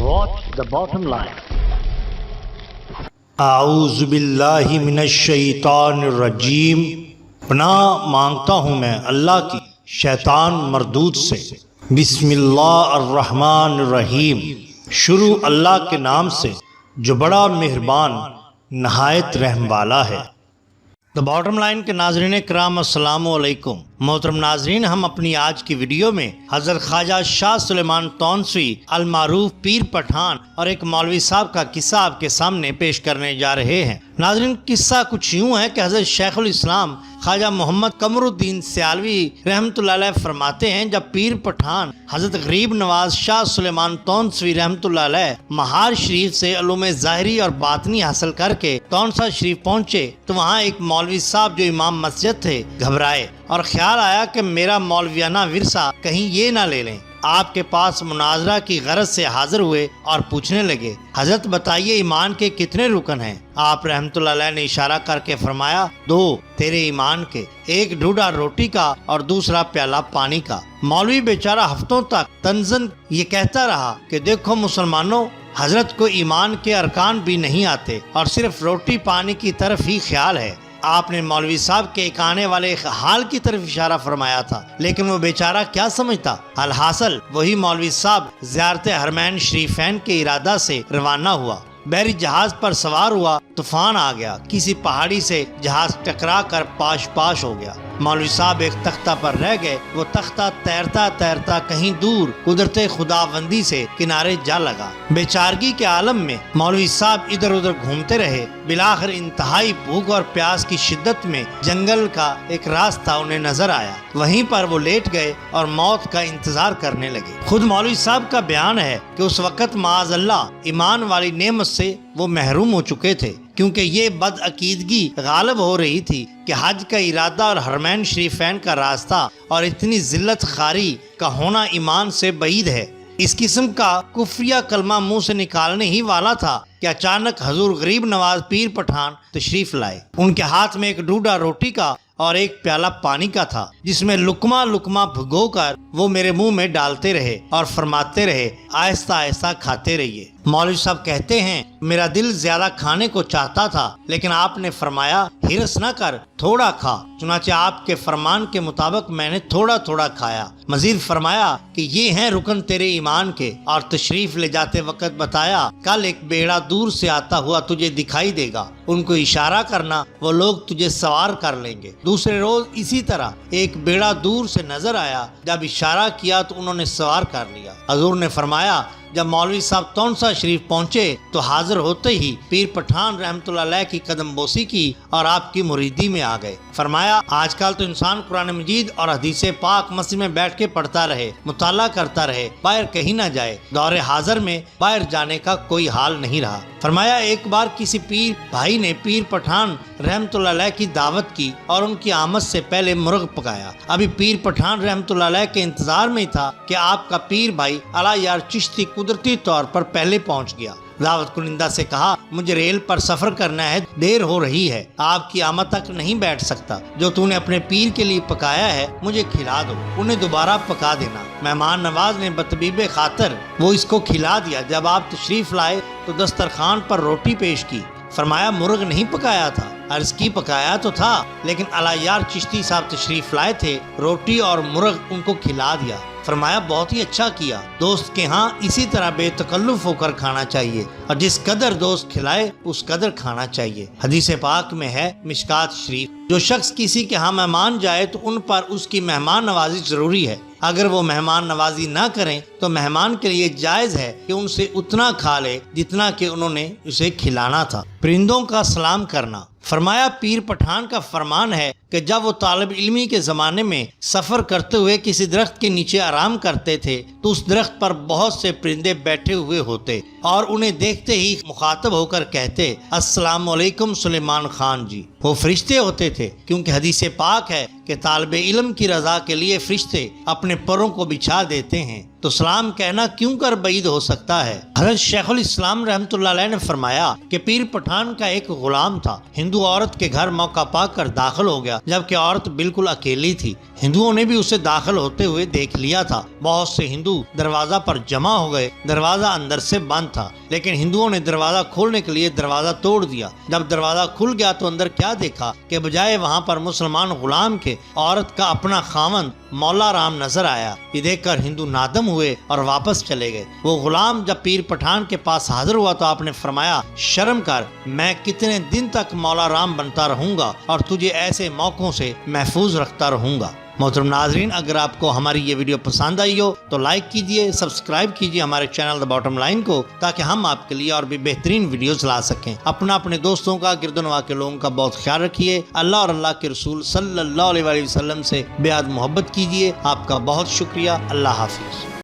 Watch the bottom line. اعوذ باللہ من الشیطان الرجیم، پناہ مانگتا ہوں میں اللہ کی شیطان مردود سے۔ بسم اللہ الرحمن الرحیم، شروع اللہ کے نام سے جو بڑا مہربان نہایت رحم والا ہے۔ دا باٹم لائن کے ناظرین کرام، السلام علیکم۔ محترم ناظرین، ہم اپنی آج کی ویڈیو میں حضرت خواجہ شاہ سلیمان تونسوی المعروف پیر پٹھان اور ایک مولوی صاحب کا قصہ آپ کے سامنے پیش کرنے جا رہے ہیں۔ ناظرین، قصہ کچھ یوں ہے کہ حضرت شیخ الاسلام خواجہ محمد قمر الدین سیالوی رحمۃ اللہ علیہ فرماتے ہیں، جب پیر پٹھان حضرت غریب نواز شاہ سلیمان تونسوی رحمۃ اللہ علیہ مہار شریف سے علوم ظاہری اور باطنی حاصل کر کے تونسا شریف پہنچے تو وہاں ایک مولوی صاحب جو امام مسجد تھے گھبرائے اور خیال آیا کہ میرا مولویانہ ورثہ کہیں یہ نہ لے لیں۔ آپ کے پاس مناظرہ کی غرض سے حاضر ہوئے اور پوچھنے لگے، حضرت بتائیے ایمان کے کتنے رکن ہیں؟ آپ رحمۃ اللہ علیہ نے اشارہ کر کے فرمایا، دو تیرے ایمان کے، ایک ڈھوڈا روٹی کا اور دوسرا پیالہ پانی کا۔ مولوی بیچارہ ہفتوں تک تنزن یہ کہتا رہا کہ دیکھو مسلمانوں، حضرت کو ایمان کے ارکان بھی نہیں آتے اور صرف روٹی پانی کی طرف ہی خیال ہے۔ آپ نے مولوی صاحب کے ایک آنے والے حال کی طرف اشارہ فرمایا تھا، لیکن وہ بیچارہ کیا سمجھتا۔ الحاصل وہی مولوی صاحب زیارت حرمین شریفین کے ارادہ سے روانہ ہوا، بحری جہاز پر سوار ہوا، طوفان آ گیا، کسی پہاڑی سے جہاز ٹکرا کر پاش ہو گیا۔ مولوی صاحب ایک تختہ پر رہ گئے، وہ تختہ تیرتا تیرتا کہیں دور قدرت خداوندی سے کنارے جا لگا۔ بیچارگی کے عالم میں مولوی صاحب ادھر ادھر گھومتے رہے، بالآخر انتہائی بھوک اور پیاس کی شدت میں جنگل کا ایک راستہ انہیں نظر آیا، وہیں پر وہ لیٹ گئے اور موت کا انتظار کرنے لگے۔ خود مولوی صاحب کا بیان ہے کہ اس وقت معاذ اللہ ایمان والی نعمت سے وہ محروم ہو چکے تھے، کیونکہ یہ بد عقیدگی غالب ہو رہی تھی کہ حج کا ارادہ اور حرمین شریفین کا راستہ اور اتنی ذلت خاری کا ہونا ایمان سے بعید ہے۔ اس قسم کا کفریہ کلمہ منہ سے نکالنے ہی والا تھا کہ اچانک حضور غریب نواز پیر پٹھان تشریف لائے۔ ان کے ہاتھ میں ایک ڈھوڈا روٹی کا اور ایک پیالہ پانی کا تھا، جس میں لقمہ لقمہ بھگو کر وہ میرے منہ میں ڈالتے رہے اور فرماتے رہے، آہستہ آہستہ کھاتے رہیے۔ مولوی صاحب کہتے ہیں، میرا دل زیادہ کھانے کو چاہتا تھا، لیکن آپ نے فرمایا ہرس نہ کر، تھوڑا کھا۔ چنانچہ آپ کے فرمان کے مطابق میں نے تھوڑا تھوڑا کھایا۔ مزید فرمایا کہ یہ ہیں رکن تیرے ایمان کے، اور تشریف لے جاتے وقت بتایا، کل ایک بیڑا دور سے آتا ہوا تجھے دکھائی دے گا، ان کو اشارہ کرنا، وہ لوگ تجھے سوار کر لیں گے۔ دوسرے روز اسی طرح ایک بیڑا دور سے نظر آیا، جب اشارہ کیا تو انہوں نے سوار کر لیا۔ حضور نے فرمایا، جب مولوی صاحب تونسا شریف پہنچے تو حاضر ہوتے ہی پیر پٹھان رحمۃ اللہ علیہ کی قدم بوسی کی اور آپ کی مریدی میں آ گئے۔ فرمایا، آج کل تو انسان قرآن مجید اور حدیث پاک مسجد میں بیٹھ کے پڑھتا رہے، مطالعہ کرتا رہے، باہر کہیں نہ جائے۔ دور حاضر میں باہر جانے کا کوئی حال نہیں رہا۔ فرمایا، ایک بار کسی پیر بھائی نے پیر پٹھان رحمۃ اللہ علیہ کی دعوت کی اور ان کی آمد سے پہلے مرغ پکایا۔ ابھی پیر پٹھان رحمۃ اللہ علیہ کے انتظار میں تھا کہ آپ کا پیر بھائی اعلی یار چشتی قدرتی طور پر پہلے پہنچ گیا۔ دعوت کنندہ سے کہا، مجھے ریل پر سفر کرنا ہے، دیر ہو رہی ہے، آپ کی آمد تک نہیں بیٹھ سکتا، جو تو نے اپنے پیر کے لیے پکایا ہے مجھے کھلا دو، انہیں دوبارہ پکا دینا۔ مہمان نواز نے بطبیب خاطر وہ اس کو کھلا دیا۔ جب آپ تشریف لائے تو دسترخوان پر روٹی پیش کی۔ فرمایا، مرغ نہیں پکایا تھا؟ عرض کی، پکایا تو تھا، لیکن اعلیٰ چشتی صاحب تشریف لائے تھے، روٹی اور مرغ ان کو کھلا دیا۔ فرمایا، بہت ہی اچھا کیا، دوست کے ہاں اسی طرح بے تکلف ہو کر کھانا چاہیے، اور جس قدر دوست کھلائے اس قدر کھانا چاہیے۔ حدیث پاک میں ہے، مشکات شریف، جو شخص کسی کے ہاں مہمان جائے تو ان پر اس کی مہمان نوازی ضروری ہے، اگر وہ مہمان نوازی نہ کریں تو مہمان کے لیے جائز ہے کہ ان سے اتنا کھا لے جتنا کہ انہوں نے اسے کھلانا تھا۔ پرندوں کا سلام کرنا۔ فرمایا، پیر پٹھان کا فرمان ہے کہ جب وہ طالب علمی کے زمانے میں سفر کرتے ہوئے کسی درخت کے نیچے آرام کرتے تھے تو اس درخت پر بہت سے پرندے بیٹھے ہوئے ہوتے اور انہیں دیکھتے ہی مخاطب ہو کر کہتے، السلام علیکم سلیمان خان جی۔ وہ فرشتے ہوتے تھے، کیونکہ حدیث پاک ہے کہ طالب علم کی رضا کے لیے فرشتے اپنے پروں کو بچھا دیتے ہیں، تو سلام کہنا کیوں کر بعید ہو سکتا ہے۔ حضرت شیخ الاسلام رحمۃ اللہ علیہ نے فرمایا کہ پیر پٹھان کا ایک غلام تھا، ہندو عورت کے گھر موقع پا کر داخل ہو گیا، جبکہ عورت بالکل اکیلی تھی۔ ہندوؤں نے بھی اسے داخل ہوتے ہوئے دیکھ لیا تھا۔ بہت سے ہندو دروازہ پر جمع ہو گئے۔ دروازہ اندر سے بند تھا، لیکن ہندوؤں نے دروازہ کھولنے کے لیے دروازہ توڑ دیا۔ جب دروازہ کھل گیا تو اندر کیا دیکھا کہ بجائے وہاں پر مسلمان غلام کے عورت کا اپنا خاوند مولا رام نظر آیا۔ یہ دیکھ کر ہندو نادم ہوئے اور واپس چلے گئے۔ وہ غلام جب پیر پٹھان کے پاس حاضر ہوا تو آپ نے فرمایا، شرم کر، میں کتنے دن تک مولا رام بنتا رہوں گا اور تجھے ایسے موقعوں سے محفوظ رکھتا رہوں گا۔ محترم ناظرین، اگر آپ کو ہماری یہ ویڈیو پسند آئی ہو تو لائک کیجئے، سبسکرائب کیجئے ہمارے چینل دا باٹم لائن کو، تاکہ ہم آپ کے لیے اور بھی بہترین ویڈیوز لا سکیں۔ اپنے دوستوں کا، گرد و نواح کے لوگوں کا بہت خیال رکھیے۔ اللہ اور اللہ کے رسول صلی اللہ علیہ وسلم سے بے حد محبت کیجئے۔ آپ کا بہت شکریہ۔ اللہ حافظ۔